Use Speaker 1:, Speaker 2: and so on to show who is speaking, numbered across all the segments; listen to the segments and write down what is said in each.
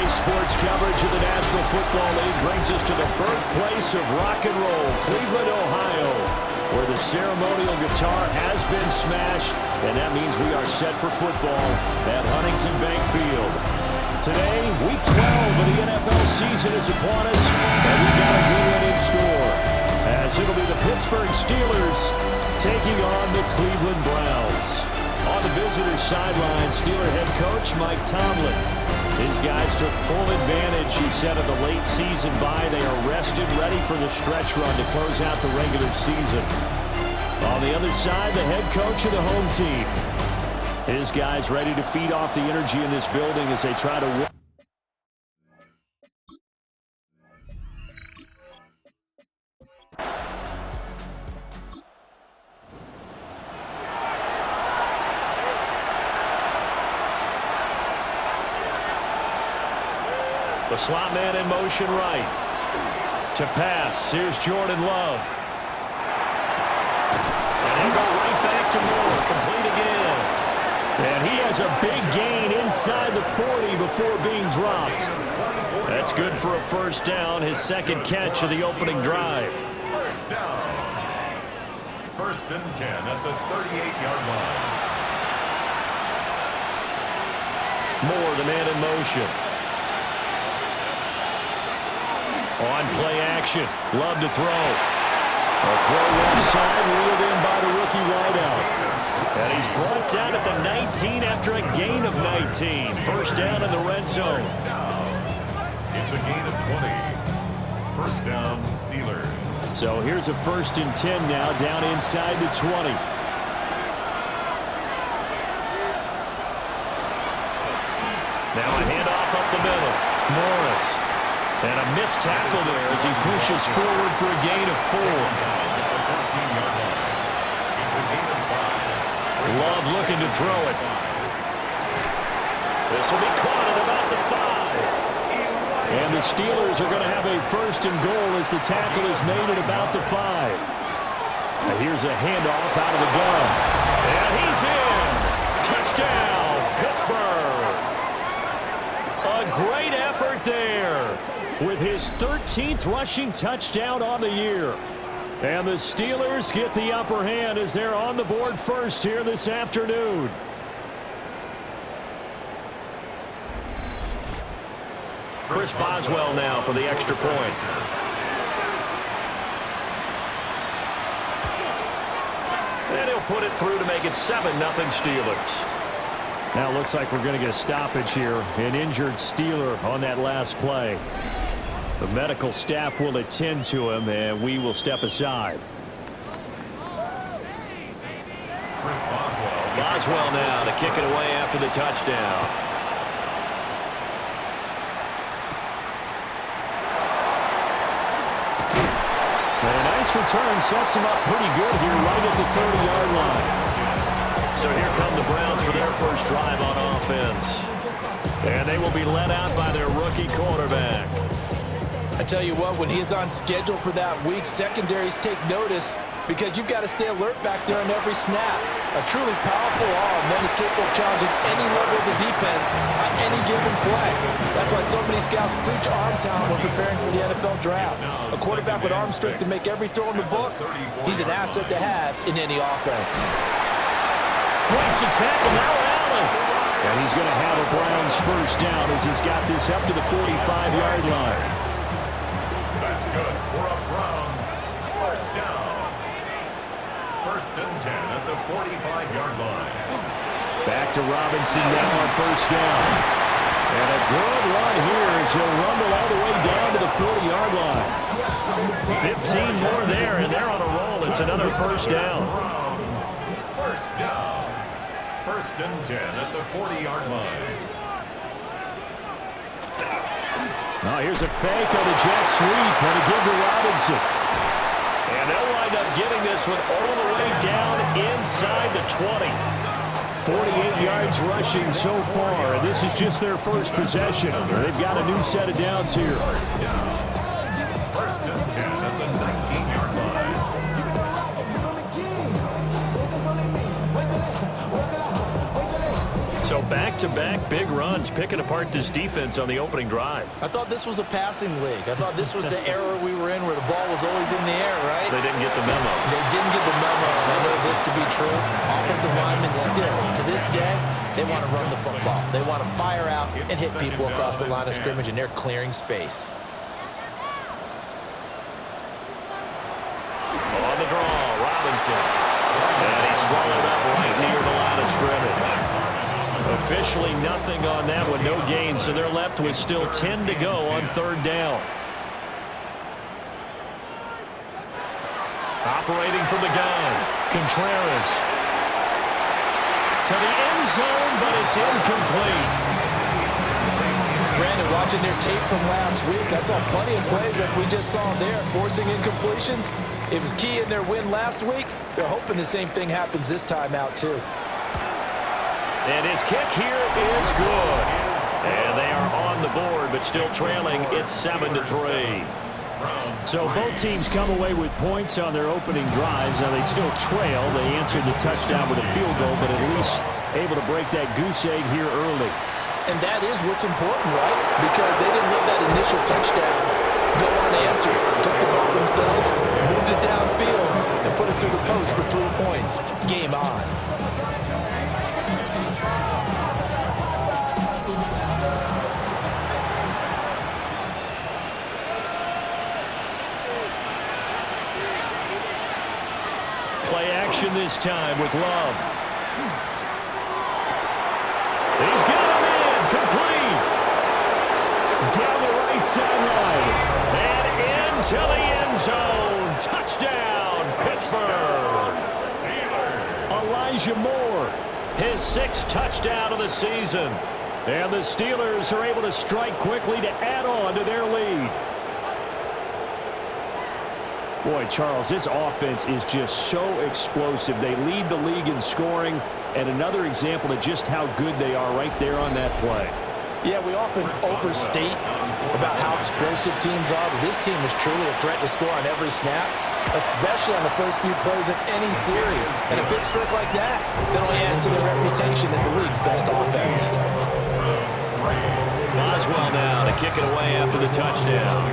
Speaker 1: Today's sports coverage of the National Football League brings us to the birthplace of rock and roll, Cleveland, Ohio, where the ceremonial guitar has been smashed, and that means we are set for football at Huntington Bank Field. Today, Week 12 of the NFL season is upon us, and we've got a good one in store, as it'll be the Pittsburgh Steelers taking on the Cleveland Browns. On the visitor's sideline, Steeler head coach Mike Tomlin. His guys took full advantage, he said, of the late season bye. They are rested, ready for the stretch run to close out the regular season. On the other side, the head coach of the home team. His guys ready to feed off the energy in this building as they try to win. The slot man in motion right. To pass. Here's Jordan Love. And he'll go right back to Moore. Complete again. And he has a big gain inside the 40 before being dropped. That's good for a first down. His second catch of the opening drive.
Speaker 2: First down. First and 10 at the 38-yard line.
Speaker 1: Moore, the man in motion. On play action. Love to throw. A throw left side, reeled in by the rookie wideout. And he's brought down at the 19 after a gain of 19. First down in the red zone.
Speaker 2: It's a gain of 20. First down, Steelers.
Speaker 1: So here's a first and 10 now, down inside the 20. Now a handoff up the middle. Morris. And a missed tackle there as he pushes forward for a gain of 4. Love looking to throw it. This will be caught at about the 5. And the Steelers are going to have a first and goal as the tackle is made at about the 5. And here's a handoff out of the gun. And he's in. Touchdown, Pittsburgh. A great effort there, with his 13th rushing touchdown on the year. And the Steelers get the upper hand as they're on the board first here this afternoon. Chris Boswell now for the extra point. And he'll put it through to make it 7-0 Steelers. Now it looks like we're going to get a stoppage here. An injured Steeler on that last play. The medical staff will attend to him, and we will step aside.
Speaker 2: Chris Boswell.
Speaker 1: Boswell now to kick it away after the touchdown. And a nice return sets him up pretty good here right at the 30-yard line. So here come the Browns for their first drive on offense. And they will be led out by their rookie quarterback.
Speaker 3: I tell you what, when he is on schedule for that week, secondaries take notice because you've got to stay alert back there on every snap. A truly powerful arm, one is capable of challenging any level of the defense on any given play. That's why so many scouts preach arm talent when preparing for the NFL draft. A quarterback with arm strength to make every throw in the book, he's an asset to have in any offense.
Speaker 1: Breaks the tackle, now Allen. And he's going to have a Browns first down as he's got this up to the 45-yard line.
Speaker 2: That's good for a Browns first down. First and 10 at the 45-yard line.
Speaker 1: Back to Robinson now on first down. And a good run here as he'll rumble all the way down to the 40-yard line. 15 more there, and they're on a roll. It's another first down.
Speaker 2: First down. First and 10 at the 40-yard line.
Speaker 1: Now here's a fake on the jet sweep and a give to Robinson. And they'll wind up getting this one all the way down inside the 20. 48 yards rushing so far, and this is just their first possession. They've got a new set of downs here.
Speaker 2: First down. First and 10 at the 19-yard line.
Speaker 1: So back back-to-back big runs, picking apart this defense on the opening drive.
Speaker 3: I thought this was a passing league. I thought this was the era we were in where the ball was always in the air, right?
Speaker 1: They didn't get the memo.
Speaker 3: They didn't get the memo, and I know this to be true. Offensive linemen still, to this day, they want to run the football. They want to fire out and hit people across the line of scrimmage, and they're clearing space.
Speaker 1: On the draw, Robinson. And he's swallowed up right near the line of scrimmage. Officially nothing on that one, no gain, so they're left with still 10 to go on third down. Operating from the gun, Contreras. To the end zone, but it's incomplete.
Speaker 3: Brandon, watching their tape from last week, I saw plenty of plays like we just saw there, forcing incompletions. It was key in their win last week. They're hoping the same thing happens this time out, too.
Speaker 1: And his kick here is good. And they are on the board, but still trailing. It's 7-3. So both teams come away with points on their opening drives. Now they still trail. They answered the touchdown with a field goal, but at least able to break that goose egg here early.
Speaker 3: And that is what's important, right? Because they didn't let that initial touchdown go unanswered. Took the ball themselves, moved it downfield, and put it through the post for 3 points. Game on.
Speaker 1: Play action this time with Love. He's got him in, complete. Down the right sideline. And into the end zone. Touchdown, Pittsburgh. Elijah Moore, his 6th touchdown of the season. And the Steelers are able to strike quickly to add on to their lead. Boy, Charles, this offense is just so explosive. They lead the league in scoring, and another example of just how good they are right there on that play.
Speaker 3: Yeah, we often overstate about how explosive teams are, but this team is truly a threat to score on every snap, especially on the first few plays of any series. And a big stroke like that only adds to their reputation as the league's best offense.
Speaker 1: Boswell now to kick it away after the touchdown.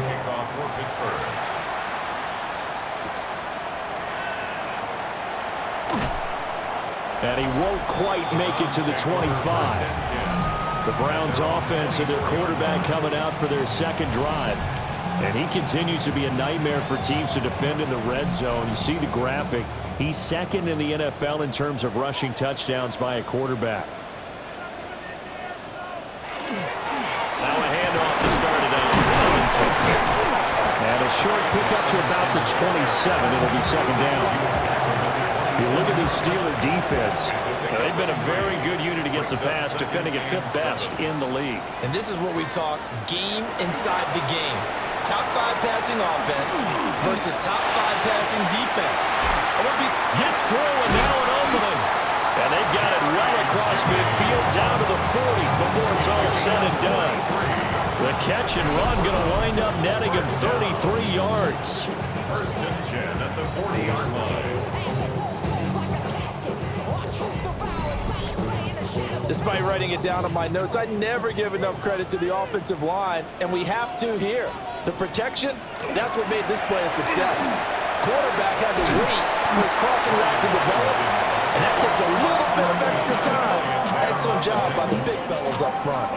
Speaker 1: And he won't quite make it to the 25. The Browns offense and their quarterback coming out for their second drive. And he continues to be a nightmare for teams to defend in the red zone. You see the graphic. He's second in the NFL in terms of rushing touchdowns by a quarterback. Now a handoff to start it out. Robinson. And a short pickup to about the 27. It'll be second down. You look at the Steeler defense. They've been a very good unit against the pass, defending at 5th best in the league.
Speaker 3: And this is what we talk game inside the game. Top 5 passing offense versus top 5 passing defense.
Speaker 1: Gets through and now an opening. And they've got it right across midfield down to the 40 before it's all said and done. The catch and run going to wind up netting him 33 yards.
Speaker 2: 1st and 10 at the 40-yard line.
Speaker 3: Despite writing it down on my notes, I never give enough credit to the offensive line, and we have to here. The protection, that's what made this play a success. Quarterback had to wait for his crossing route to develop, and that takes a little bit of extra time. Excellent job by the big fellas up front.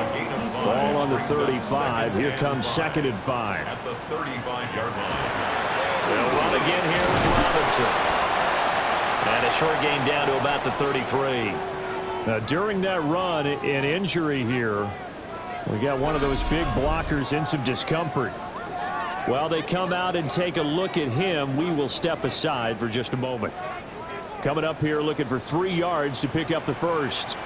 Speaker 1: Ball on the 35. Here comes 2nd and 5.
Speaker 2: At the 35-yard line.
Speaker 1: They'll run again here with Robinson. And a short gain down to about the 33. Now, during that run, an injury here, we got one of those big blockers in some discomfort. While they come out and take a look at him, we will step aside for just a moment. Coming up here looking for 3 yards to pick up the first.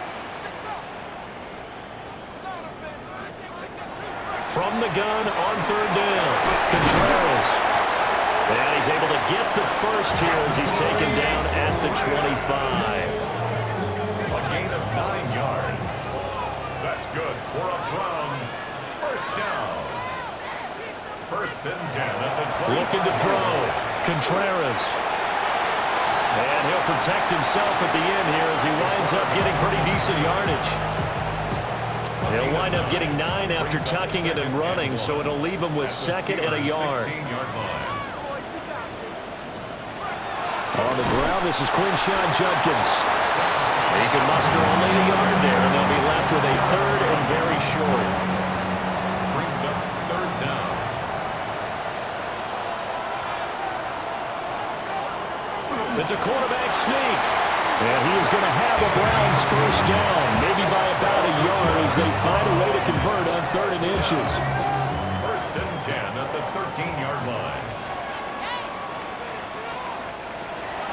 Speaker 1: From the gun on 3rd down, Contreras. And he's able to get the first here as he's taken down at the 25.
Speaker 2: A gain of 9 yards. That's good for a Browns 1st down. 1st and 10 at the 20.
Speaker 1: Looking to throw. Contreras. And he'll protect himself at the end here as he winds up getting pretty decent yardage. He'll wind up getting 9 after tucking it and running, so it'll leave him with 2nd and a yard. On the ground, this is Quinshon Judkins. He can muster only a yard there, and they'll be left with a 3rd and very short.
Speaker 2: Brings up 3rd down.
Speaker 1: It's a quarterback sneak. And he is going to have a Browns 1st down, maybe by about a yard as they find a way to convert on 3rd and inches.
Speaker 2: 1st and 10 at the 13-yard line.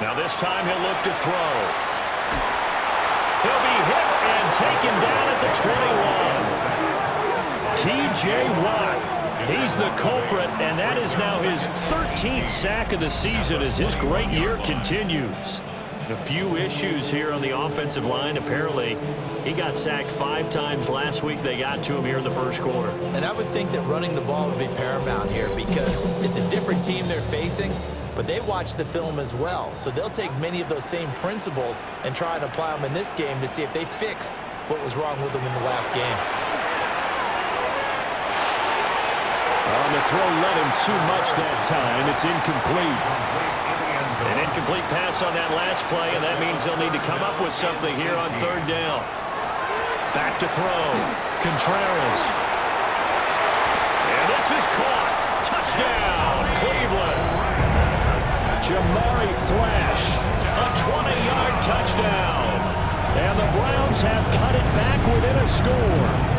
Speaker 1: Now this time he'll look to throw. He'll be hit and taken down at the 21. T.J. Watt. He's the culprit, and that is now his 13th sack of the season as his great year continues. A few issues here on the offensive line. Apparently, he got sacked 5 times last week. They got to him here in the 1st quarter.
Speaker 3: And I would think that running the ball would be paramount here because it's a different team they're facing, but they watch the film as well. So they'll take many of those same principles and try and apply them in this game to see if they fixed what was wrong with them in the last game.
Speaker 1: On the throw, let him too much that time. It's incomplete. An incomplete pass on that last play, and that means they'll need to come up with something here on 3rd down. Back to throw. Contreras. And this is caught. Touchdown, Cleveland. Jamari Thrash. A 20-yard touchdown. And the Browns have cut it back within a score.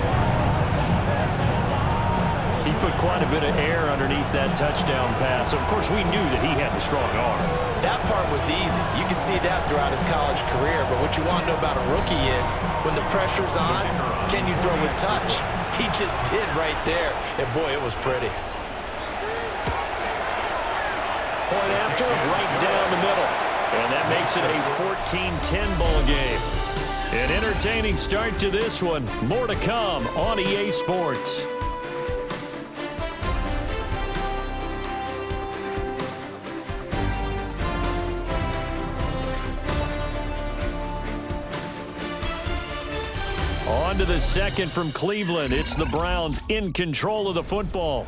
Speaker 1: He put quite a bit of air underneath that touchdown pass. Of course, we knew that he had the strong arm.
Speaker 3: That part was easy. You could see that throughout his college career. But what you want to know about a rookie is when the pressure's on, can you throw with touch? He just did right there. And, boy, it was pretty.
Speaker 1: Point after, right down the middle. And that makes it a 14-10 ball game. An entertaining start to this one. More to come on EA Sports. On to the 2nd from Cleveland. It's the Browns in control of the football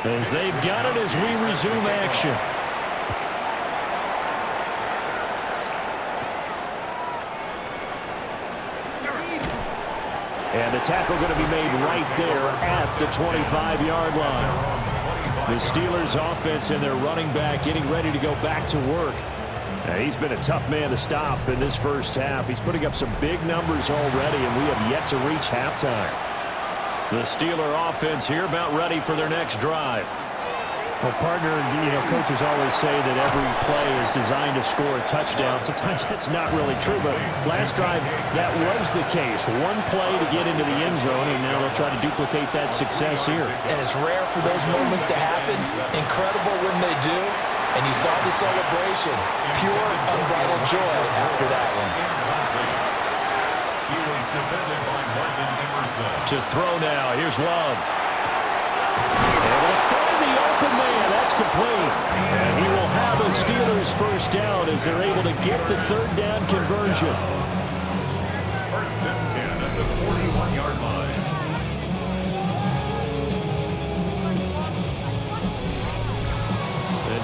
Speaker 1: as they've got it as we resume action. And the tackle going to be made right there at the 25-yard line. The Steelers offense and their running back getting ready to go back to work. Now, he's been a tough man to stop in this 1st half. He's putting up some big numbers already, and we have yet to reach halftime. The Steeler offense here about ready for their next drive. Well, partner, coaches always say that every play is designed to score a touchdown. Sometimes that's not really true, but last drive, that was the case. One play to get into the end zone, and now they'll try to duplicate that success here.
Speaker 3: And it's rare for those moments to happen. Incredible when they do. And you saw the celebration. Pure, unbridled joy after that one.
Speaker 2: He was defended by Martin Emerson.
Speaker 1: To throw now. Here's Love. Able to find the open man. That's complete. And he will have a Steelers 1st down as they're able to get the 3rd down conversion.
Speaker 2: 1st and 10 at the 41-yard line.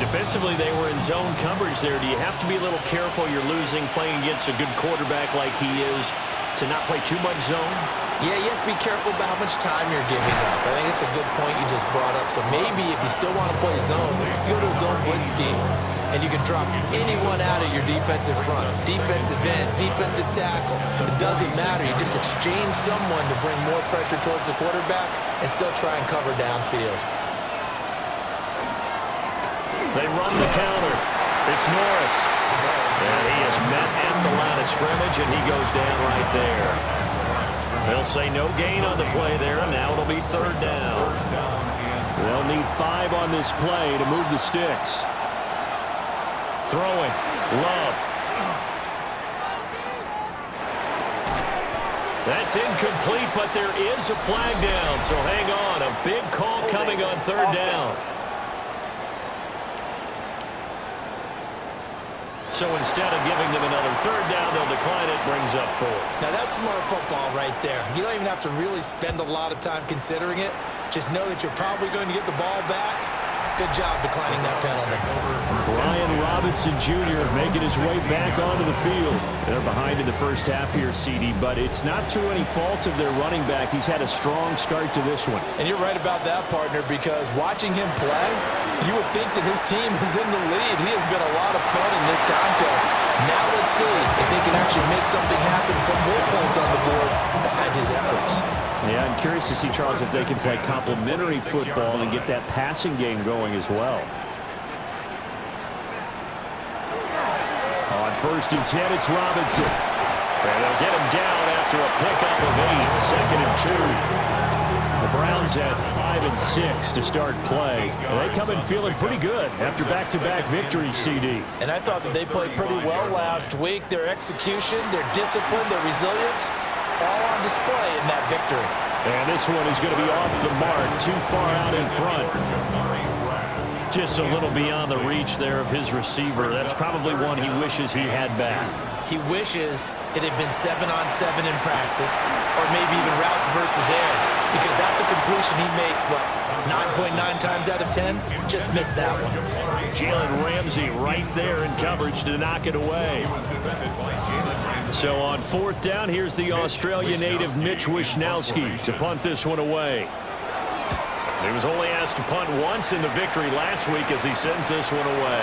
Speaker 1: Defensively, they were in zone coverage there. Do you have to be a little careful? You're losing, playing against a good quarterback like he is, to not play too much zone?
Speaker 3: Yeah, you have to be careful about how much time you're giving up. I think it's a good point you just brought up. So maybe if you still want to play zone, you go to a zone blitz scheme, and you can drop anyone out of your defensive front, defensive end, defensive tackle. It doesn't matter. You just exchange someone to bring more pressure towards the quarterback and still try and cover downfield.
Speaker 1: They run the counter. It's Norris. And he is met at the line of scrimmage, and he goes down right there. They'll say no gain on the play there, and now it'll be 3rd down. They'll need 5 on this play to move the sticks. Throwing. Love. That's incomplete, but there is a flag down, so hang on. A big call coming on 3rd down. So instead of giving them another third down, they'll decline it, brings up 4.
Speaker 3: Now that's smart football right there. You don't even have to really spend a lot of time considering it. Just know that you're probably going to get the ball back. Good job declining that penalty.
Speaker 1: Brian Robinson Jr. making his way back onto the field. They're behind in the first half here, CD, but it's not through any fault of their running back. He's had a strong start to this one.
Speaker 3: And you're right about that, partner, because watching him play, you would think that his team is in the lead. He has been a lot of fun in this contest. Now let's see if they can actually make something happen, put more points on the board behind his efforts.
Speaker 1: Yeah, I'm curious to see, Charles, if they can play complementary football and get that passing game going as well. On 1st and 10, it's Robinson. And they'll get him down after a pickup of 8, 2nd and 2. The Browns had 5 and 6 to start play. And they come in feeling pretty good after back-to-back victories, CD.
Speaker 3: And I thought that they played pretty well last week. Their execution, their discipline, their resilience, all on display in that victory.
Speaker 1: And this one is going to be off the mark, too far out in front. Just a little beyond the reach there of his receiver. That's probably one he wishes he had back.
Speaker 3: He wishes it had been 7-on-7 in practice, or maybe even routes versus air, because that's a completion he makes, what, 9.9 times out of 10? Just missed that one.
Speaker 1: Jalen Ramsey right there in coverage to knock it away. So on 4th down, here's the Australia native Mitch Wishnowsky to punt this one away. He was only asked to punt once in the victory last week as he sends this one away.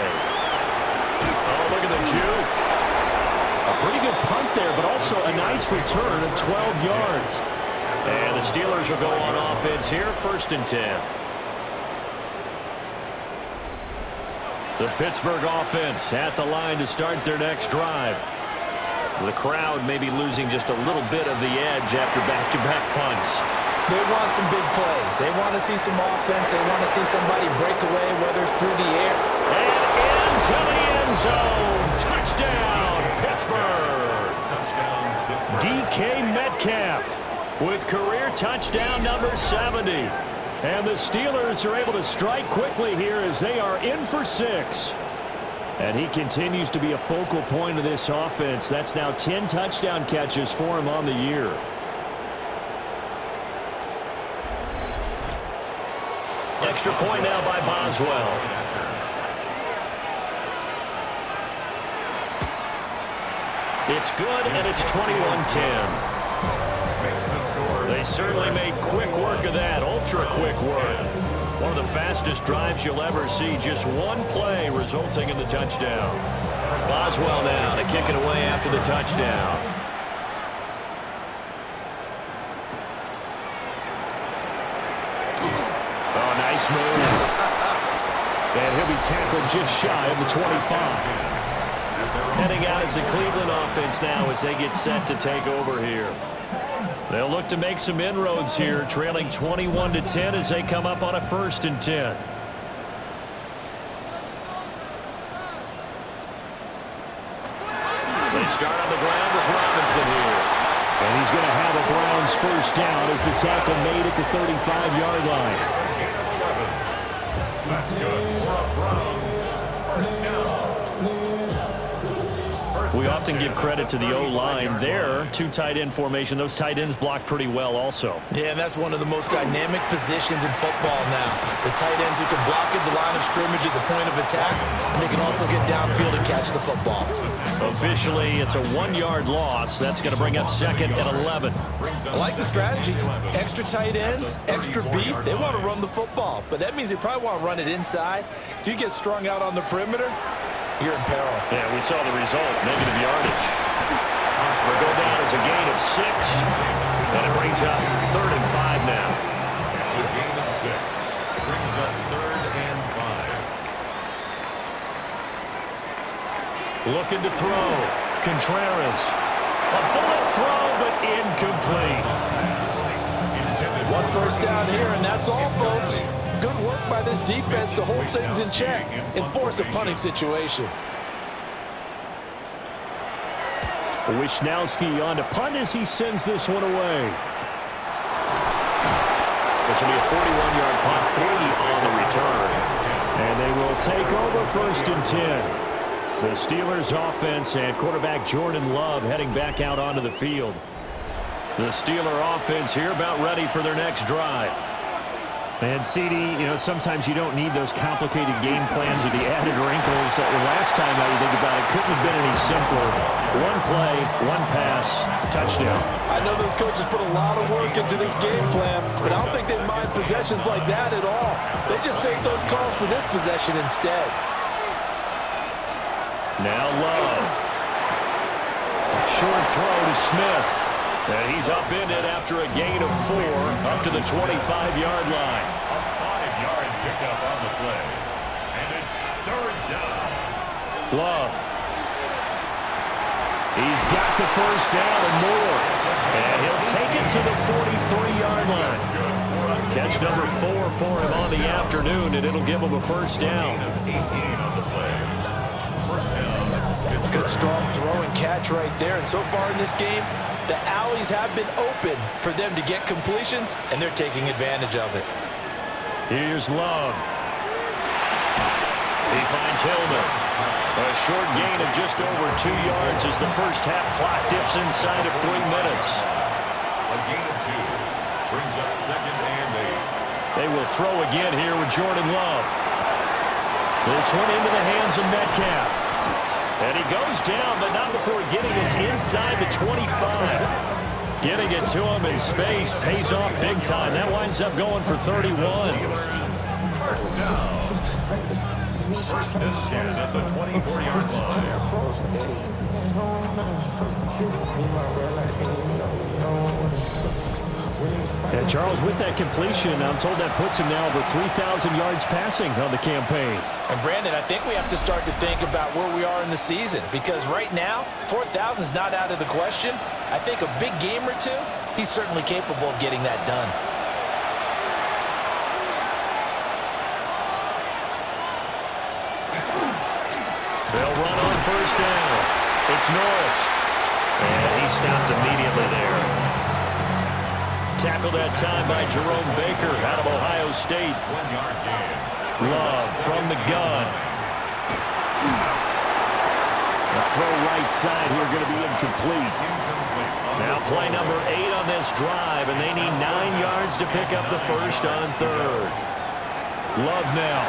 Speaker 1: Oh, look at the juke. A pretty good punt there, but also a nice return of 12 yards. And the Steelers will go on offense here, 1st and 10. The Pittsburgh offense at the line to start their next drive. The crowd may be losing just a little bit of the edge after back-to-back punts.
Speaker 3: They want some big plays. They want to see some offense. They want to see somebody break away, whether it's through the air.
Speaker 1: And into the end zone. Touchdown, Pittsburgh. DK Metcalf with career touchdown number 70. And the Steelers are able to strike quickly here as they are in for 6. And he continues to be a focal point of this offense. That's now 10 touchdown catches for him on the year. Extra point now by Boswell. It's good, and it's 21-10. They certainly made quick work of that, ultra-quick work. One of the fastest drives you'll ever see. Just one play resulting in the touchdown. Boswell now to kick it away after the touchdown. Oh, nice move. And he'll be tackled just shy of the 25. Heading out as the Cleveland offense now as they get set to take over here. They'll look to make some inroads here, trailing 21-10 as they come up on a 1st and 10. They start on the ground with Robinson here. And he's going to have a Browns 1st down as the tackle made at the 35-yard line.
Speaker 2: That's good for Browns. 1st down.
Speaker 1: We often give credit to the O-line there. 2 tight end formation. Those tight ends block pretty well also.
Speaker 3: Yeah, and that's one of the most dynamic positions in football now. The tight ends who can block at the line of scrimmage at the point of attack, and they can also get downfield and catch the football.
Speaker 1: Officially, it's a 1-yard loss. That's going to bring up 2nd and 11.
Speaker 3: I like the strategy. Extra tight ends, extra beef. They want to run the football, but that means they probably want to run it inside. If you get strung out on the perimeter, you're in peril.
Speaker 1: Yeah, we saw the result, negative yardage. We'll go down as a gain of 6, and it brings up 3rd and 5 now.
Speaker 2: It's a gain of 6. Brings up 3rd and 5.
Speaker 1: Looking to throw. Contreras. A bullet throw, but incomplete.
Speaker 3: 1 first down here, and that's all, folks. Good work by this defense to hold things in check and force a punting situation.
Speaker 1: Wishnowsky on to punt as he sends this one away. This will be a 41-yard punt, 3 on the return. And they will take over 1st and 10. The Steelers offense and quarterback Jordan Love heading back out onto the field. The Steeler offense here about ready for their next drive.
Speaker 4: And CD, sometimes you don't need those complicated game plans or the added wrinkles. Last time out, you think about it, couldn't have been any simpler. One play, one pass, touchdown.
Speaker 3: I know those coaches put a lot of work into this game plan, but I don't think they mind possessions like that at all. They just save those calls for this possession instead.
Speaker 1: Now Love. Short throw to Smith. And he's upended after a gain of 4 up to the 25-yard line.
Speaker 2: A 5-yard pickup on the play. And it's 3rd down.
Speaker 1: Love. He's got the first down and more. And he'll take it to the 43-yard line. Catch number 4 for him on the afternoon, and it'll give him a first down.
Speaker 2: 18 on the play. First down.
Speaker 3: Good strong throw and catch right there. And so far in this game, the alleys have been open for them to get completions, and they're taking advantage of it.
Speaker 1: Here's Love. He finds Hillman. A short gain of just over 2 yards as the first half clock dips inside of 3 minutes.
Speaker 2: A gain of 2 brings up 2nd and 8.
Speaker 1: They will throw again here with Jordan Love. This one into the hands of Metcalf. And he goes down, but not before getting us inside the 25. Getting it to him in space pays off big time. That winds up going for 31.
Speaker 2: First down. First and 10 at the 24-yard line.
Speaker 1: And Charles, with that completion, I'm told that puts him now over 3,000 yards passing on the campaign.
Speaker 3: And Brandon, I think we have to start to think about where we are in the season, because right now, 4,000 is not out of the question. I think a big game or two, he's certainly capable of getting that done.
Speaker 1: They'll run on first down. It's Norris. And he stopped immediately there. Tackled that time by Jerome Baker out of Ohio State.
Speaker 2: 1-yard gain.
Speaker 1: Love from the gun. The throw right side here going to be incomplete. Now play number 8 on this drive, and they need 9 yards to pick up the first on 3rd. Love now.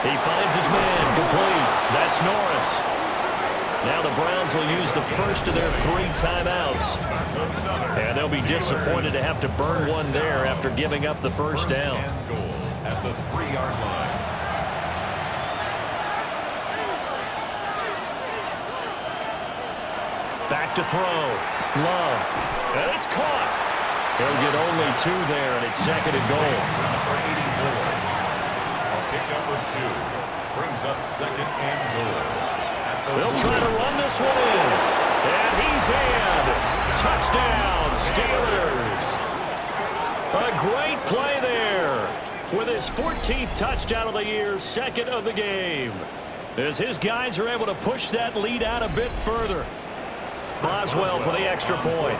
Speaker 1: He finds his man complete. That's Norris. Now the Browns will use the first of their 3 timeouts. And they'll be disappointed to have to burn one there after giving up the first down.
Speaker 2: Goal at the 3-yard line.
Speaker 1: Back to throw. Love. And it's caught. He'll get only 2 there, and it's 2nd and goal.
Speaker 2: Number 84. A pickup of 2. Brings up 2nd and goal.
Speaker 1: They'll try to run this one in. And he's in. Touchdown, Steelers. A great play there. With his 14th touchdown of the year, 2nd of the game. As his guys are able to push that lead out a bit further. Boswell for the extra point.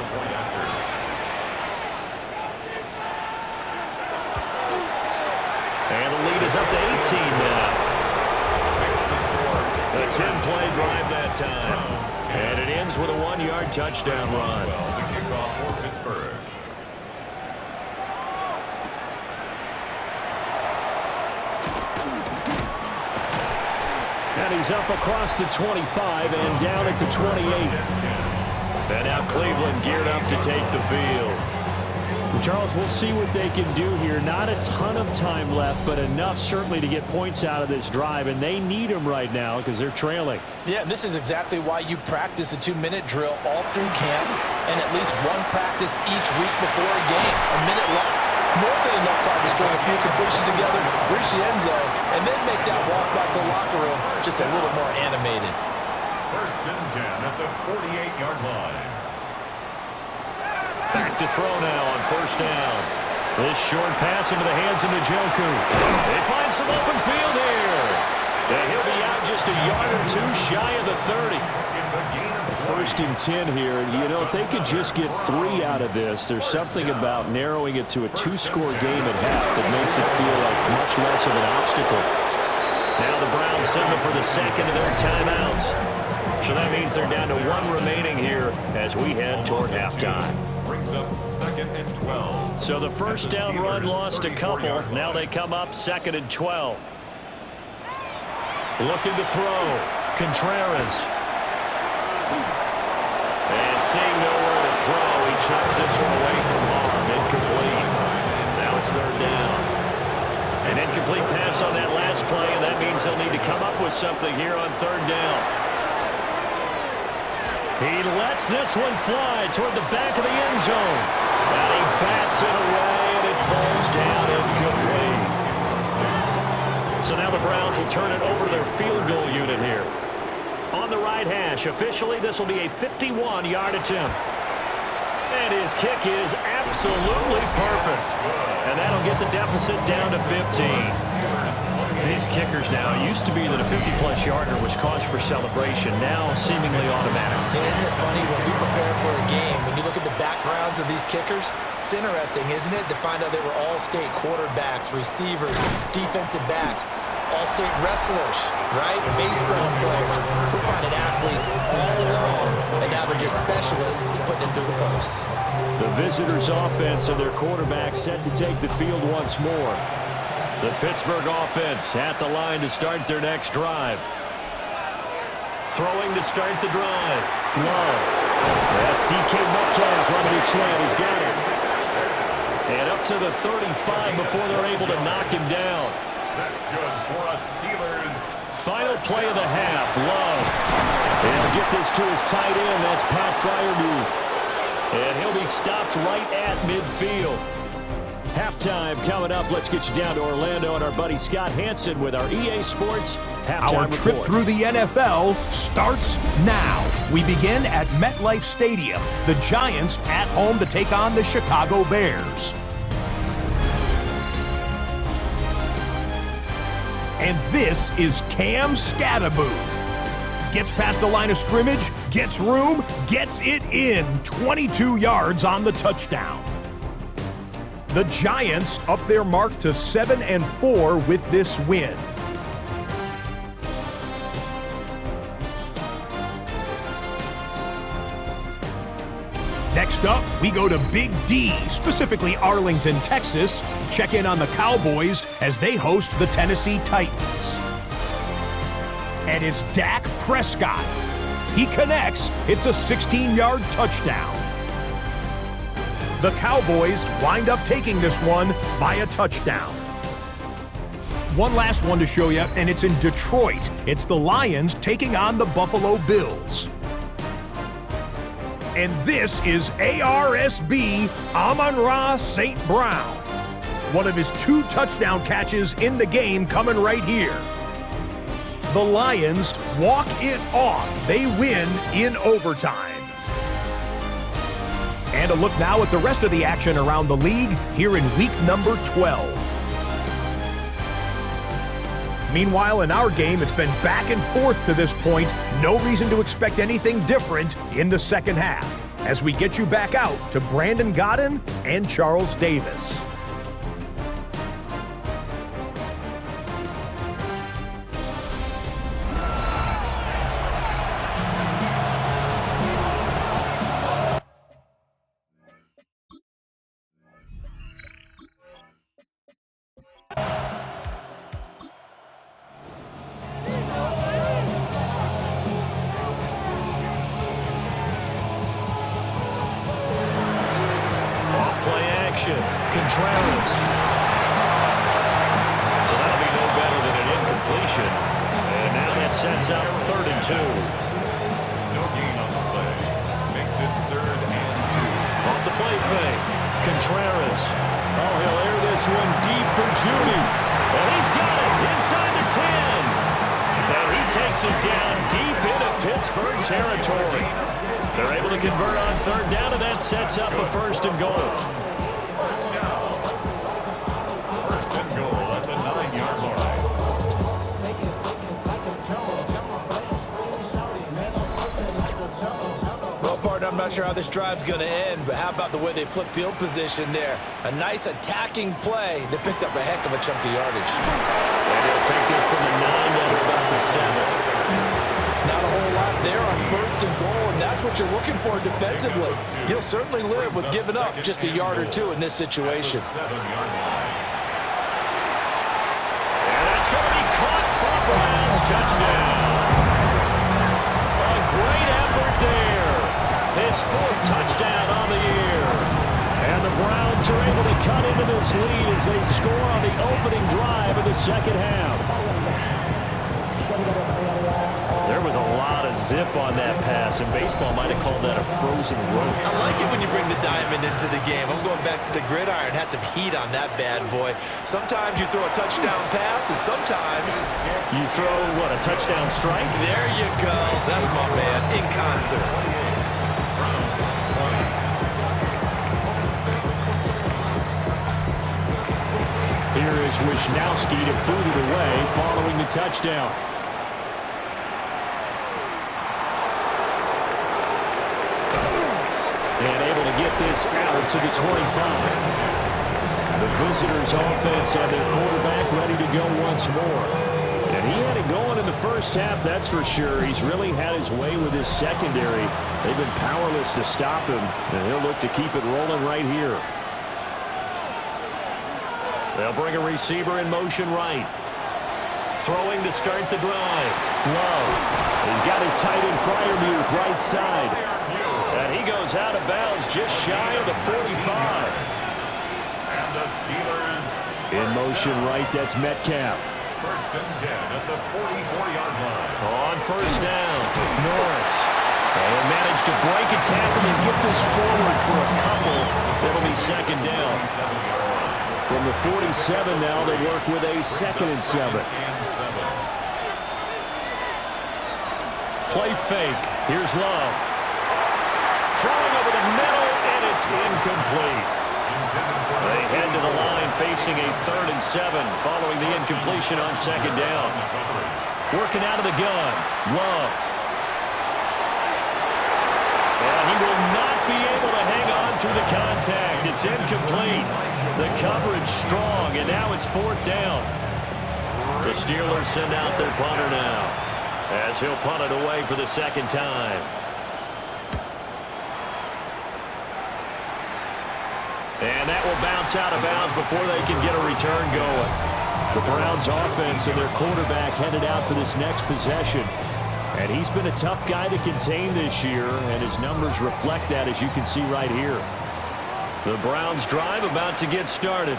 Speaker 1: And the lead is up to 18 now. A 10-play drive that time. And it ends with a 1-yard touchdown run.
Speaker 2: The kickoff for Pittsburgh.
Speaker 1: And he's up across the 25 and down at the 28. And now Cleveland geared up to take the field.
Speaker 4: Charles, we'll see what they can do here. Not a ton of time left, but enough certainly to get points out of this drive, and they need them right now because they're trailing.
Speaker 3: Yeah, this is exactly why you practice a 2-minute drill all through camp and at least one practice each week before a game. A minute left, more than enough time to string a few completions together, reach the end zone, and then make that walk back to the locker room just a little more animated.
Speaker 2: First and 10 at the 48-yard line.
Speaker 1: Back to throw now on first down. This short pass into the hands of Njoku. They find some open field here. And he'll be out just a yard or 2 shy of the 30.
Speaker 2: It's a gain of
Speaker 4: 1st and 10 here. And, if they could just get 3 out of this, there's something about narrowing it to a 2-score game at half that makes it feel like much less of an obstacle.
Speaker 1: Now the Browns signal for the second of their timeouts. So that means they're down to one remaining here as we head toward halftime.
Speaker 2: Brings up 2nd and 12.
Speaker 1: So the first down run lost a couple. Now they come up 2nd and 12. Looking to throw. Contreras. And seeing nowhere to throw, he chucks this one away from harm. Incomplete. Now it's 3rd down. An incomplete pass on that last play, and that means they'll need to come up with something here on 3rd down. He lets this one fly toward the back of the end zone. And he bats it away, and it falls down incomplete. So now the Browns will turn it over to their field goal unit here. On the right hash, officially, this will be a 51-yard attempt. And his kick is absolutely perfect. And that'll get the deficit down to 15. These kickers now, used to be that a 50-plus yarder was cause for celebration, now seemingly automatic.
Speaker 3: Yeah, isn't it funny when we prepare for a game, when you look at the backgrounds of these kickers, it's interesting, isn't it, to find out they were all-state quarterbacks, receivers, defensive backs, all-state wrestlers, right? Baseball players. We're finding athletes all along, and now they're just specialists putting it through the posts.
Speaker 1: The visitors' offense and their quarterback set to take the field once more. The Pittsburgh offense at the line to start their next drive. Throwing to start the drive. Love. That's DK Metcalf running his slant. He's got it. And up to the 35 before they're able to knock him down.
Speaker 2: That's good for us Steelers.
Speaker 1: Final play of the half. Love. And he'll get this to his tight end. That's Pat Freiermuth. And he'll be stopped right at midfield. Halftime coming up. Let's get you down to Orlando and our buddy Scott Hansen with our EA Sports Halftime
Speaker 5: Our trip
Speaker 1: report.
Speaker 5: through the NFL starts now. We begin at MetLife Stadium. The Giants at home to take on the Chicago Bears. And this is Cam Skattebo. Gets past the line of scrimmage, gets room, gets it in. 22 yards on the touchdown. The Giants up their mark to 7-4 with this win. Next up, we go to Big D, specifically Arlington, Texas. Check in on the Cowboys as they host the Tennessee Titans. And it's Dak Prescott. He connects. It's a 16-yard touchdown. The Cowboys wind up taking this one by a touchdown. One last one to show you, and it's in Detroit. It's the Lions taking on the Buffalo Bills. And this is ARSB Amon-Ra St. Brown. One of his 2 touchdown catches in the game coming right here. The Lions walk it off. They win in overtime. And a look now at the rest of the action around the league here in week number 12. Meanwhile, in our game, it's been back and forth to this point. No reason to expect anything different in the second half as we get you back out to Brandon Godden and Charles Davis.
Speaker 1: Contreras. So that'll be no better than an incompletion. And now that sets up 3rd and 2.
Speaker 2: No gain on the play. Makes it 3rd and 2.
Speaker 1: Off the play fake. Contreras. Oh, he'll air this one deep for Judy. And he's got it inside the 10. And he takes it down deep into Pittsburgh territory. They're able to convert on 3rd down, and that sets up a 1st and goal.
Speaker 3: not sure how this drive's going to end, but how about the way they flip field position there? A nice attacking play that picked up a heck of a chunk of yardage.
Speaker 1: And he'll take this from the 9 down to about the 7.
Speaker 3: Not a whole lot there on 1st and goal, and that's what you're looking for defensively. You'll certainly live with giving up just a yard or two in this situation.
Speaker 1: And that's going to be caught for Browns touchdown. A great effort there. His 4th touchdown on the year. And the Browns are able to cut into this lead as they score on the opening drive of the second half. There was a lot of zip on that pass, and baseball might have called that a frozen rope.
Speaker 3: I like it when you bring the diamond into the game. I'm going back to the gridiron. Had some heat on that bad boy. Sometimes you throw a touchdown pass, and sometimes
Speaker 1: you throw, what, a touchdown strike?
Speaker 3: There you go. That's my man in concert.
Speaker 1: Here is Wisnowski to boot it away following the touchdown. And able to get this out to the 25. The visitors' offense have their quarterback ready to go once more. And he had it going in the first half, that's for sure. He's really had his way with his secondary. They've been powerless to stop him, and he'll look to keep it rolling right here. They'll bring a receiver in motion right. Throwing to start the drive. Love. He's got his tight end Freiermuth right side. And he goes out of bounds just shy of the 45.
Speaker 2: And the Steelers
Speaker 1: In motion right, that's Metcalf.
Speaker 2: 1st and 10 at the 44-yard line.
Speaker 1: On 1st down, Norris. They'll manage to break a tackle and get this forward for a couple. It'll be 2nd down. From the 47 now, they work with a 2nd and 7. Play fake. Here's Love. Throwing over the middle, and it's incomplete. They head to the line facing a 3rd and 7 following the incompletion on 2nd down. Working out of the gun. Love. And he will not be able to hang on through the contact. It's incomplete. The coverage strong, and now it's 4th down. The Steelers send out their punter now, as he'll punt it away for the 2nd time. And that will bounce out of bounds before they can get a return going. The Browns offense and their quarterback headed out for this next possession. And he's been a tough guy to contain this year, and his numbers reflect that, as you can see right here. The Browns drive about to get started.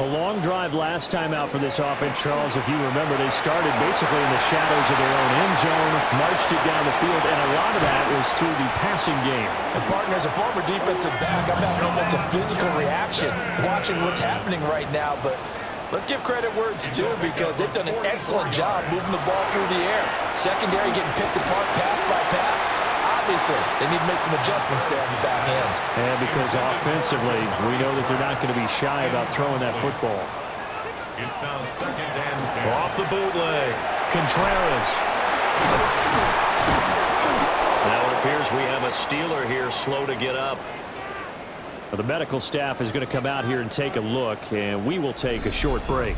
Speaker 4: A long drive last time out for this offense, Charles. If you remember, they started basically in the shadows of their own end zone, marched it down the field, and a lot of that was through the passing game.
Speaker 3: And, partner, as a former defensive back, I'm having almost a physical reaction watching what's happening right now. But let's give credit where it's due, because they've done an excellent job moving the ball through the air. Secondary getting picked apart pass by pass. Obviously, they need to make some adjustments there in the back end.
Speaker 4: And because offensively, we know that they're not going to be shy about throwing that football.
Speaker 2: It's now 2nd and 10.
Speaker 1: Off the bootleg, Contreras. Now it appears we have a Steeler here slow to get up.
Speaker 4: Well, the medical staff is going to come out here and take a look, and we will take a short break.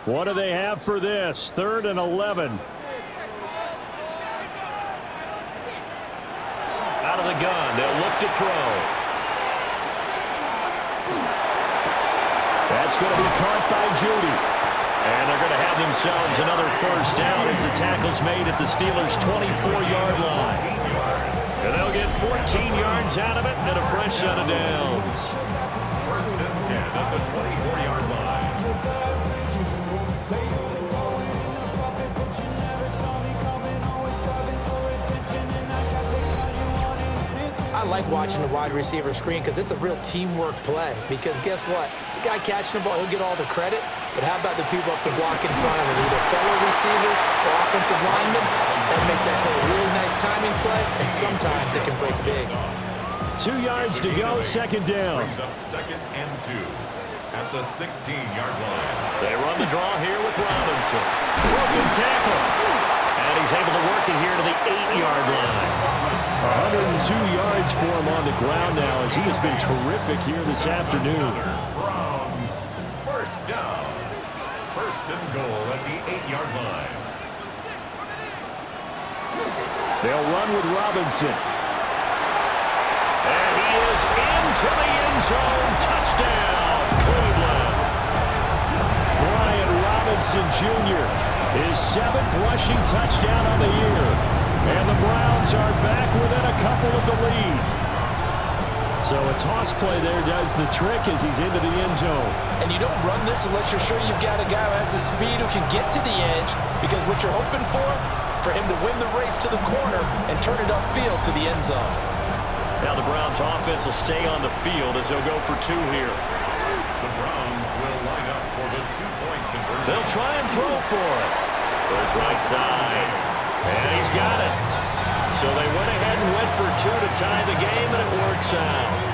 Speaker 4: What do they have for this? 3rd and 11.
Speaker 1: Out of the gun, they'll look to throw. That's going to be caught by Judy. And they're going to have themselves another 1st down as the tackle's made at the Steelers' 24-yard line. And they'll get 14 yards out of it and a fresh set of downs.
Speaker 2: 1st and 10 at the 24-yard line.
Speaker 3: I like watching the wide receiver screen because it's a real teamwork play. Because guess what? The guy catching the ball, he'll get all the credit. But how about the people up to block in front of him? Either fellow receivers or offensive linemen. That makes that play a really nice timing play, and sometimes it can break big.
Speaker 4: 2 yards to go, 2nd down.
Speaker 2: Brings up 2nd and 2. at the 16-yard line.
Speaker 1: They run the draw here with Robinson. Broken tackle. And he's able to work it here to the 8-yard line. 102 yards for him on the ground now as he has been terrific here this afternoon.
Speaker 2: Browns, first down. First and goal at the 8-yard line.
Speaker 1: They'll run with Robinson. And he is into the end zone. Touchdown, Cleveland. Brian Robinson Jr., his 7th rushing touchdown on the year. And the Browns are back within a couple of the lead. So a toss play there does the trick as he's into the end zone.
Speaker 3: And you don't run this unless you're sure you've got a guy who has the speed who can get to the edge, because what you're hoping for him to win the race to the corner and turn it upfield to the end zone.
Speaker 1: Now the Browns offense will stay on the field as they'll go for 2 here.
Speaker 2: The Browns will line up for the 2-point conversion.
Speaker 1: They'll try and throw for it. Goes right side. And he's got it. So they went ahead and went for 2 to tie the game, and it works out.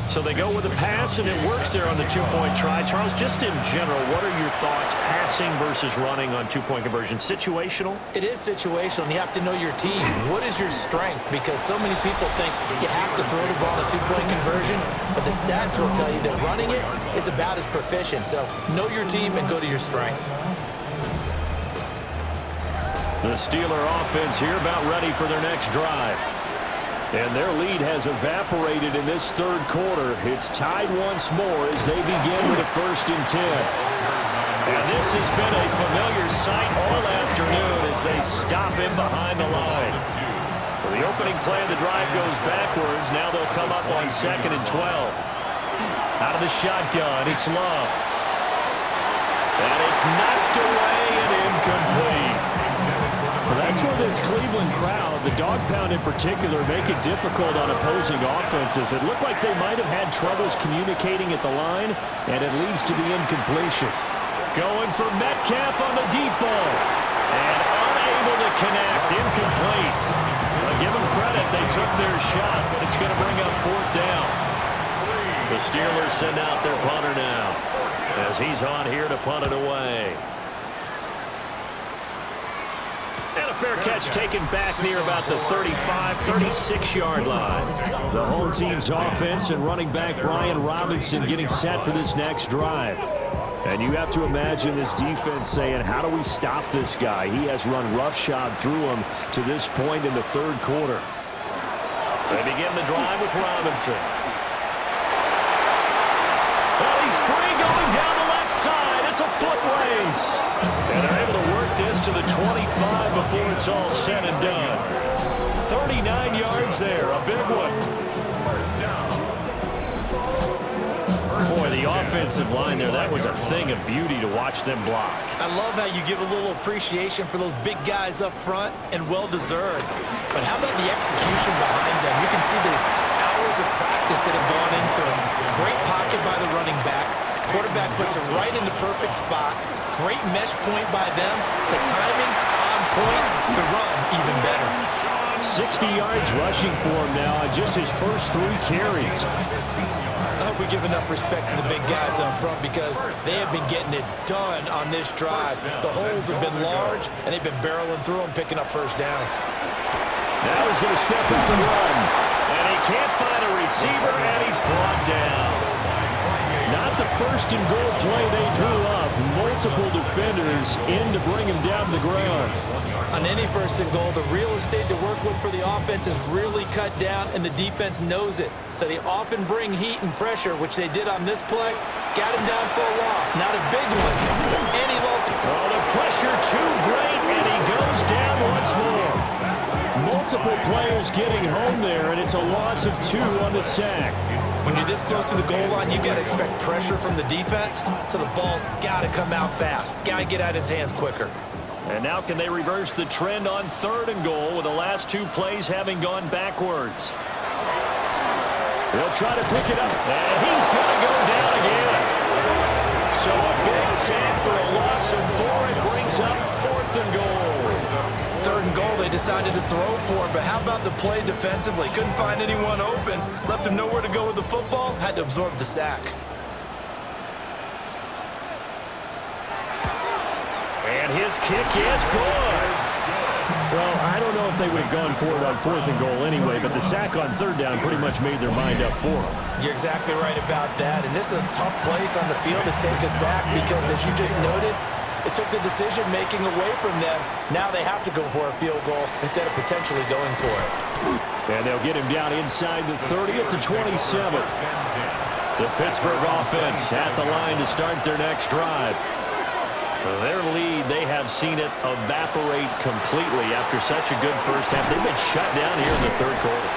Speaker 1: So they go with a pass, and it works there on the 2-point try. Charles, just in general, what are your thoughts passing versus running on 2-point conversion? Situational?
Speaker 3: It is situational, and you have to know your team. What is your strength? Because so many people think you have to throw the ball in a 2-point conversion, but the stats will tell you that running it is about as proficient. So know your team and go to your strength.
Speaker 1: The Steeler offense here about ready for their next drive. And their lead has evaporated in this 3rd quarter. It's tied once more as they begin with a 1st and 10. And this has been a familiar sight all afternoon as they stop him behind the line. So the opening play of the drive goes backwards. Now they'll come up on 2nd and 12. Out of the shotgun, it's Love. And it's knocked away and incomplete. Well, that's where this Cleveland crowd, the dog pound in particular, make it difficult on opposing offenses. It looked like they might have had troubles communicating at the line, and it leads to the incompletion. Going for Metcalf on the deep ball. And unable to connect, incomplete. Well, give them credit, they took their shot, but it's going to bring up 4th down. The Steelers send out their punter now as he's on here to punt it away. And a fair catch taken back near about the 35, 36-yard line. The home team's offense and running back Brian Robinson getting set for this next drive. And you have to imagine this defense saying, how do we stop this guy? He has run roughshod through him to this point in the 3rd quarter. They begin the drive with Robinson. Well, he's free going down the left side. It's a foot race. And they're able to work this to the 25 before it's all said and done. 39 yards there, a big one.
Speaker 2: First down.
Speaker 1: Boy, the offensive line there, that was a thing of beauty to watch them block.
Speaker 3: I love how you give a little appreciation for those big guys up front, and well-deserved. But how about the execution behind them? You can see the hours of practice that have gone into it. Great pocket by the running back. Quarterback puts it right in the perfect spot. Great mesh point by them. The timing on point. The run even better.
Speaker 1: 60 yards rushing for him now on just his first 3 carries.
Speaker 3: I hope we give enough respect to the big guys up front because they have been getting it done on this drive. The holes have been large, and they've been barreling through them, picking up 1st downs.
Speaker 1: Now he's going to step up and run. And he can't find a receiver, and he's brought down. Not the 1st and goal play they drew up. Multiple defenders in to bring him down to the ground.
Speaker 3: On any 1st and goal, the real estate to work with for the offense is really cut down, and the defense knows it. So they often bring heat and pressure, which they did on this play. Got him down for a loss. Not a big one, but any loss.
Speaker 1: Oh, the pressure too great, and he goes down once more. Multiple players getting home there, and it's a loss of 2 on the sack.
Speaker 3: When you're this close to the goal line, you got to expect pressure from the defense, so the ball's got to come out fast. Got to get out of his hands quicker.
Speaker 1: And now can they reverse the trend on 3rd and goal with the last 2 plays having gone backwards? He'll try to pick it up, and he's going to go down again. So a big sack for a loss of 4. It brings up 4th and goal.
Speaker 3: 3rd and goal, they decided to throw for it, but how about the play defensively? Couldn't find anyone open, left him nowhere to go with the football, had to absorb the sack.
Speaker 1: And his kick is good.
Speaker 4: Well, I don't know if they would have gone for it on 4th and goal anyway, but the sack on 3rd down pretty much made their mind up for them.
Speaker 3: You're exactly right about that, and this is a tough place on the field to take a sack because, as you just noted, it took the decision-making away from them. Now they have to go for a field goal instead of potentially going for it.
Speaker 1: And they'll get him down inside the 30 at the 27. The Pittsburgh offense at the line to start their next drive. Their lead, they have seen it evaporate completely after such a good first half. They've been shut down here in the 3rd quarter.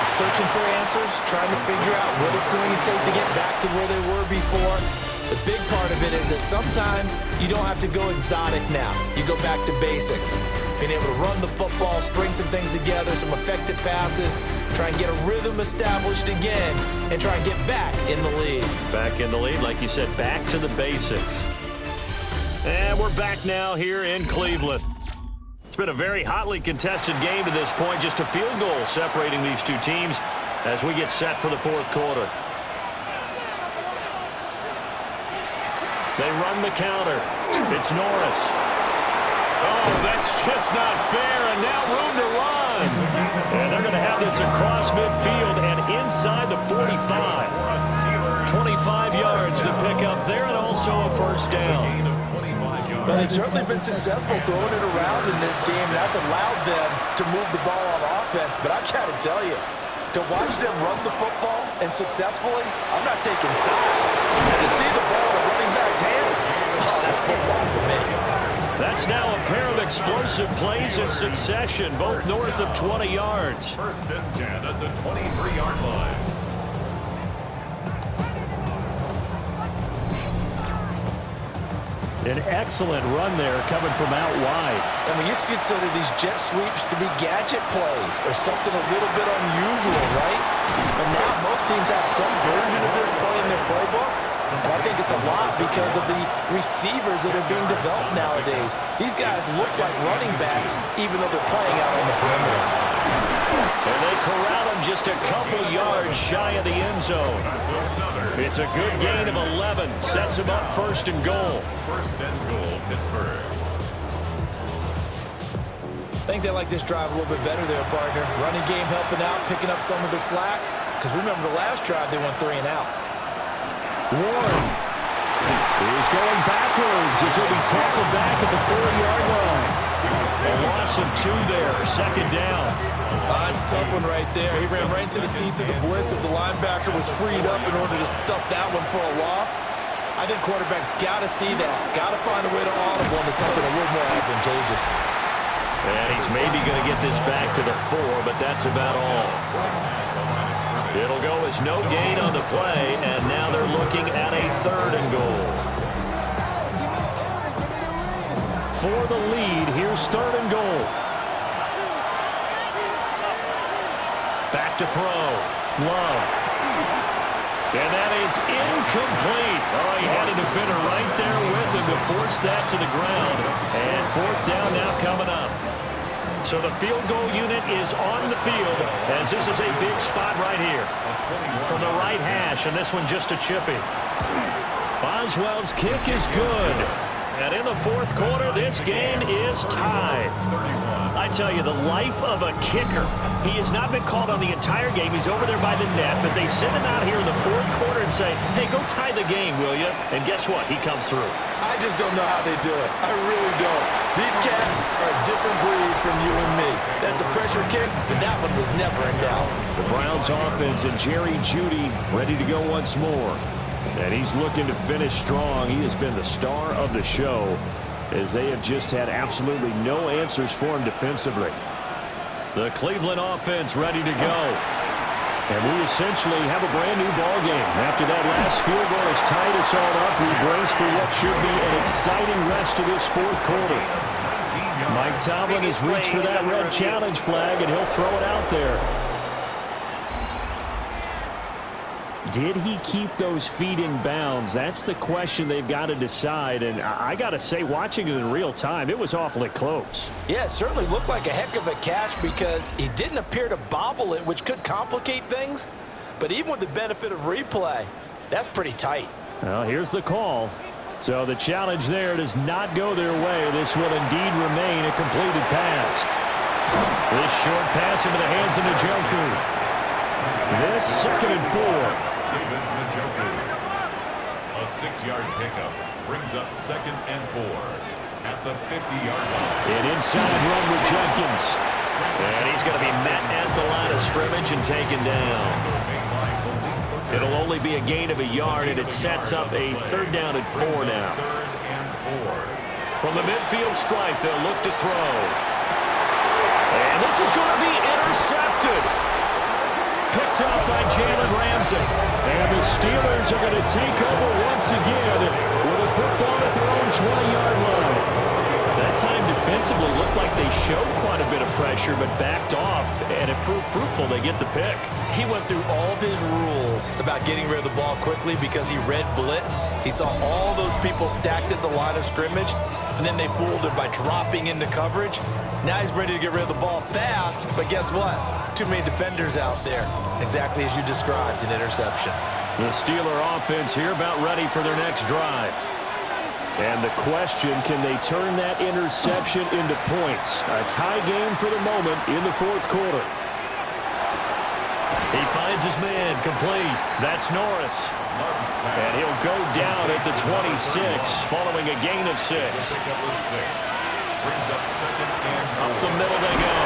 Speaker 3: Searching for answers, trying to figure out what it's going to take to get back to where they were before. The big part of it is that sometimes you don't have to go exotic now. You go back to basics. Being able to run the football, string some things together, some effective passes, try and get a rhythm established again, and try and get back in the lead.
Speaker 1: Back in the lead, like you said, back to the basics. And we're back now here in Cleveland. It's been a very hotly contested game to this point. Just a field goal separating these two teams as we get set for the 4th quarter. They run the counter. It's Norris. Oh, that's just not fair, and now room to run. And they're going to have this across midfield and inside the 45. 25 yards to pick up there and also a 1st down.
Speaker 3: Well, they've certainly been successful throwing it around in this game, and that's allowed them to move the ball on offense. But I've got to tell you, to watch them run the football and successfully, I'm not taking sides. And to see the ball in the running back's hands, oh, that's football for me.
Speaker 1: That's now a pair of explosive plays in succession, both north of 20 yards.
Speaker 2: 1st and 10 at the 23-yard line.
Speaker 4: An excellent run there coming from out wide.
Speaker 3: And we used to consider these jet sweeps to be gadget plays or something a little bit unusual, right? But now most teams have some version of this play in their playbook. And I think it's a lot because of the receivers that are being developed nowadays. These guys look like running backs even though they're playing out on the perimeter.
Speaker 1: And they corral him just a couple yards shy of the end zone. It's a good gain of 11. Sets him up 1st and goal.
Speaker 2: 1st and goal, Pittsburgh.
Speaker 3: I think they like this drive a little bit better there, partner. Running game helping out, picking up some of the slack. Because remember the last drive, they went 3 and out.
Speaker 1: Warren is going backwards as he'll be tackled back at the 4-yard line. A loss of 2 there, 2nd down.
Speaker 3: That's a tough one right there. He ran right into the teeth of the blitz as the linebacker was freed up in order to stuff that one for a loss. I think quarterbacks got to see that. Got to find a way to audible into something a little more advantageous.
Speaker 1: And he's maybe going to get this back to the 4, but that's about all. It'll go as no gain on the play, and now they're looking at a 3rd and goal. For the lead, here's 3rd and goal. Back to throw. Love. And that is incomplete. Oh, he had a defender right there with him to force that to the ground. And 4th down now coming up. So the field goal unit is on the field as this is a big spot right here. From the right hash, and this one just a chippy. Boswell's kick is good. And in the 4th quarter, this game is tied. I tell you, the life of a kicker. He has not been called on the entire game. He's over there by the net, but they send him out here in the 4th quarter and say, hey, go tie the game, will you? And guess what? He comes through.
Speaker 3: I just don't know how they do it. I really don't. These cats are a different breed from you and me. That's a pressure kick, but that one was never in doubt.
Speaker 4: The Browns offense and Jerry Jeudy ready to go once more. And he's looking to finish strong. He has been the star of the show as they have just had absolutely no answers for him defensively.
Speaker 1: The Cleveland offense ready to go. And we essentially have a brand new ball game. After that last field goal has tied us all up, we brace for what should be an exciting rest of this fourth quarter. Mike Tomlin has reached for that red challenge flag, and he'll throw it out there. Did he keep those feet in bounds? That's the question they've got to decide. And I got to say, watching it in real time, it was awfully close.
Speaker 3: Yeah, it certainly looked like a heck of a catch because he didn't appear to bobble it, which could complicate things. But even with the benefit of replay, that's pretty tight.
Speaker 1: Well, here's the call. So the challenge there does not go their way. This will indeed remain a completed pass. This short pass into the hands of Njoku. This 2nd and 4.
Speaker 2: David Njoku. A 6-yard pickup brings up 2nd and 4 at the 50-yard line.
Speaker 1: An inside run with Jenkins. And he's going to be met at the line of scrimmage and taken down. It'll only be a gain of a yard, and it sets up a 3rd down and 4 now. From the midfield stripe, they'll look to throw. And this is going to be intercepted. Picked up by Jalen Ramsey. And the Steelers are going to take over once again with a football at their own 20-yard line. That time defensively looked like they showed quite a bit of pressure but backed off, and it proved fruitful. They get the pick.
Speaker 3: He went through all of his rules about getting rid of the ball quickly because he read blitz. He saw all those people stacked at the line of scrimmage, and then they fooled him by dropping into coverage. Now he's ready to get rid of the ball fast, but guess what? Too many defenders out there. Exactly as you described, an interception.
Speaker 1: The Steeler offense here about ready for their next drive. And the question, can they turn that interception into points? A tie game for the moment in the 4th quarter. He finds his man complete. That's Norris. And he'll go down at the 26 following a gain of 6. Up the middle they go.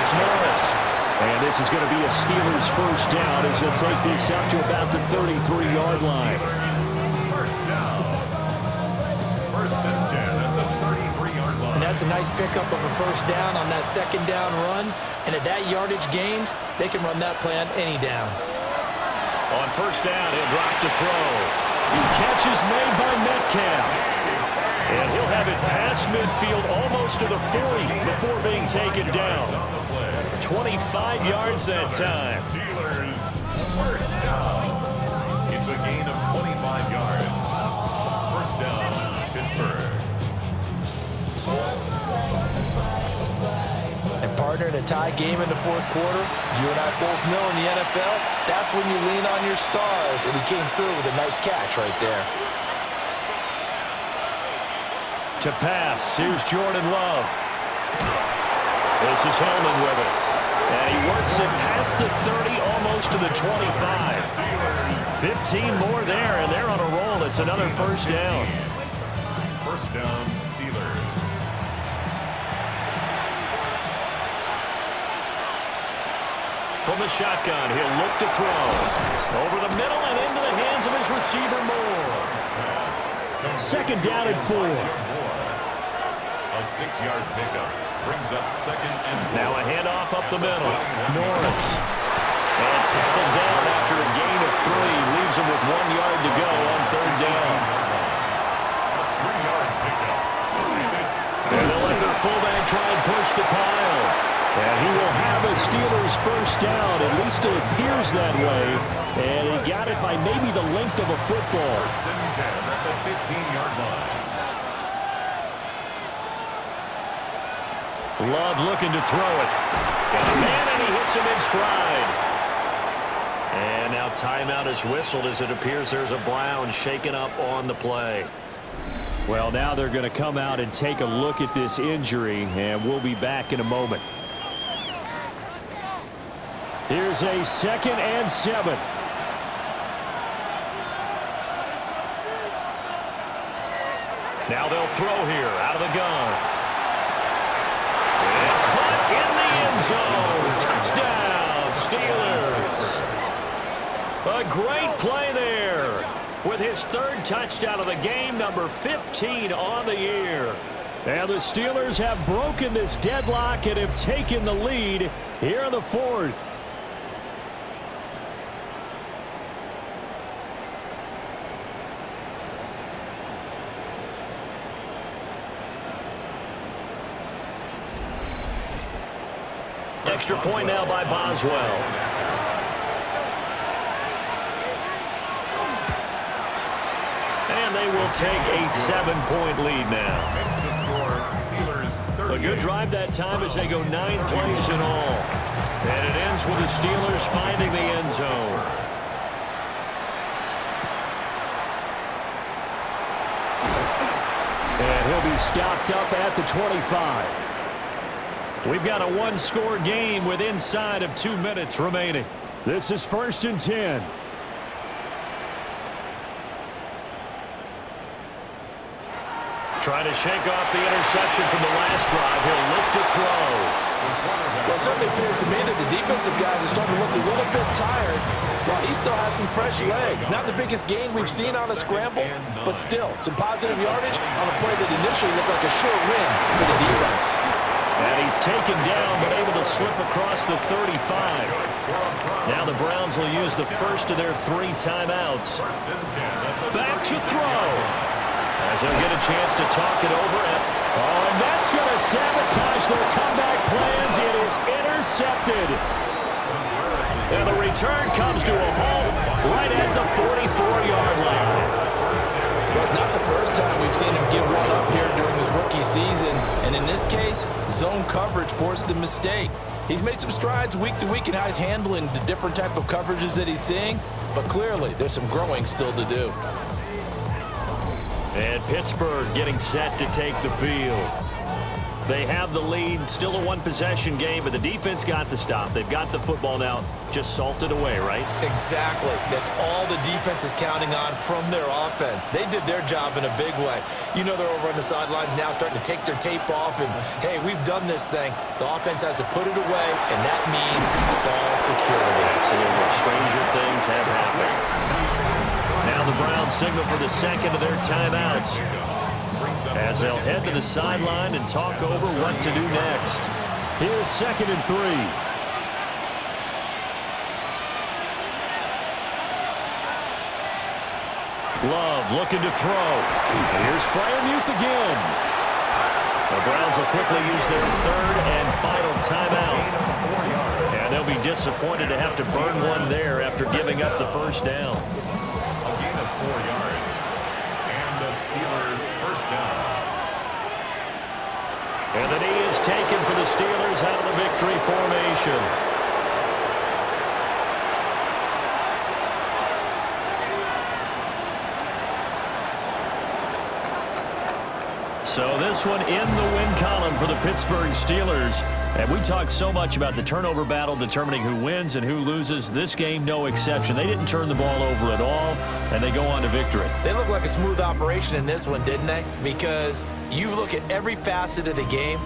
Speaker 1: It's Norris. And this is going to be a Steelers 1st down as he'll take this up to about the 33-yard line.
Speaker 2: 1st down. 1st and 10 at the 33-yard line.
Speaker 3: And that's a nice pickup of a 1st down on that 2nd down run. And at that yardage gained, they can run that play on any down.
Speaker 1: On 1st down, he'll drop to throw. Catch is made by Metcalf. And he'll have it past midfield almost to the 40 before being taken down. 25 yards that time.
Speaker 2: Steelers 1st down. It's a gain of 25 yards. 1st down, Pittsburgh.
Speaker 3: And partner, in a tie game in the 4th quarter, you and I both know in the NFL, that's when you lean on your stars. And he came through with a nice catch right there.
Speaker 1: To pass, here's Jordan Love. This is Hillman with it. And he works it past the 30, almost to the 25. 15 more there, and they're on a roll. It's another 1st down.
Speaker 2: 1st down, Steelers.
Speaker 1: From the shotgun, he'll look to throw. Over the middle and into the hands of his receiver, Moore. 2nd down and 4.
Speaker 2: A 6-yard pickup brings up 2nd and 4.
Speaker 1: Now a handoff up the middle. Norris. And tackled down after a gain of 3. Leaves him with 1 yard to go on 3rd down.
Speaker 2: A 3-yard pickup.
Speaker 1: And they'll let their fullback try and push the pile. And he will have a Steelers 1st down. At least it appears that way. And he got it by maybe the length of a football.
Speaker 2: 1st and 10 at the 15-yard line.
Speaker 1: Love looking to throw it. And he hits him in stride. And now timeout is whistled as it appears there's a Brown shaken up on the play. Well, now they're going to come out and take a look at this injury, and we'll be back in a moment. Here's a 2nd and 7. Now they'll throw here out of the gun. And caught in the end zone. Touchdown, Steelers. A great play there with his 3rd touchdown of the game, number 15 on the year. And the Steelers have broken this deadlock and have taken the lead here in the 4th. Extra point now by Boswell. And they will take a 7-point lead now.
Speaker 2: Makes the score Steelers 38.
Speaker 1: A good drive that time as they go 9 plays in all. And it ends with the Steelers finding the end zone. And he'll be stopped up at the 25. We've got a one-score game with inside of 2 minutes remaining.
Speaker 4: This is 1st and 10.
Speaker 1: Trying to shake off the interception from the last drive. He'll look to throw.
Speaker 3: Well, it certainly appears to me that the defensive guys are starting to look a little bit tired while he still has some fresh legs. Not the biggest gain we've seen on a scramble, but still some positive yardage on a play that initially looked like a sure win for the defense.
Speaker 1: And he's taken down but able to slip across the 35. Now the Browns will use the first of their 3 timeouts. Back to throw. As they'll get a chance to talk it over.
Speaker 4: And that's going to sabotage their comeback plans. It is intercepted.
Speaker 1: And the return comes to a halt right at the 44-yard line.
Speaker 3: Well, it's not the first time we've seen him give one up here during his rookie season. And in this case, zone coverage forced the mistake. He's made some strides week to week in how he's handling the different type of coverages that he's seeing. But clearly, there's some growing still to do.
Speaker 1: And Pittsburgh getting set to take the field. They have the lead, still a one-possession game, but the defense got the stop. They've got the football now, just salted away, right?
Speaker 3: Exactly. That's all the defense is counting on from their offense. They did their job in a big way. You know they're over on the sidelines now starting to take their tape off, and, hey, we've done this thing. The offense has to put it away, and that means ball security.
Speaker 1: Absolutely. Stranger things have happened. Now the Browns signal for the second of their timeouts as they'll head to the sideline and talk over what to do next.
Speaker 4: Here's 2nd and 3.
Speaker 1: Love looking to throw.
Speaker 4: Here's Freiermuth again.
Speaker 1: The Browns will quickly use their 3rd and final timeout. And they'll be disappointed to have to burn one there after giving up the first down.
Speaker 2: A gain of 4 yards. And the Steelers first down.
Speaker 1: And the knee is taken for the Steelers out of the victory formation. So this one in the win column for the Pittsburgh Steelers. And we talked so much about the turnover battle determining who wins and who loses. This game, no exception. They didn't turn the ball over at all, and they go on to victory.
Speaker 3: They look like a smooth operation in this one, didn't they? Because you look at every facet of the game,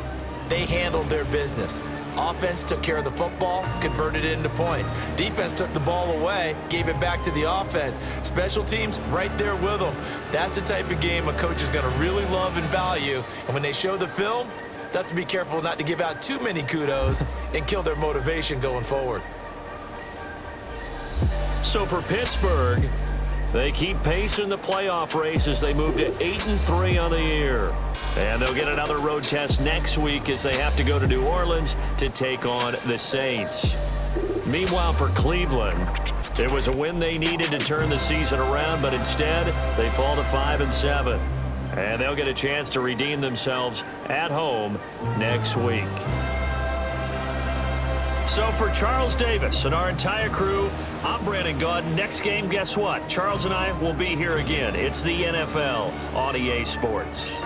Speaker 3: they handled their business. Offense took care of the football, converted it into points. Defense took the ball away, gave it back to the offense. Special teams right there with them. That's the type of game a coach is going to really love and value. And when they show the film, they have to be careful not to give out too many kudos and kill their motivation going forward.
Speaker 1: So for Pittsburgh, they keep pace in the playoff race as they move to 8-3 on the year. And they'll get another road test next week as they have to go to New Orleans to take on the Saints. Meanwhile, for Cleveland, it was a win they needed to turn the season around, but instead they fall to 5-7. And they'll get a chance to redeem themselves at home next week. So for Charles Davis and our entire crew, I'm Brandon Gaudin. Next game, guess what? Charles and I will be here again. It's the NFL on EA Sports.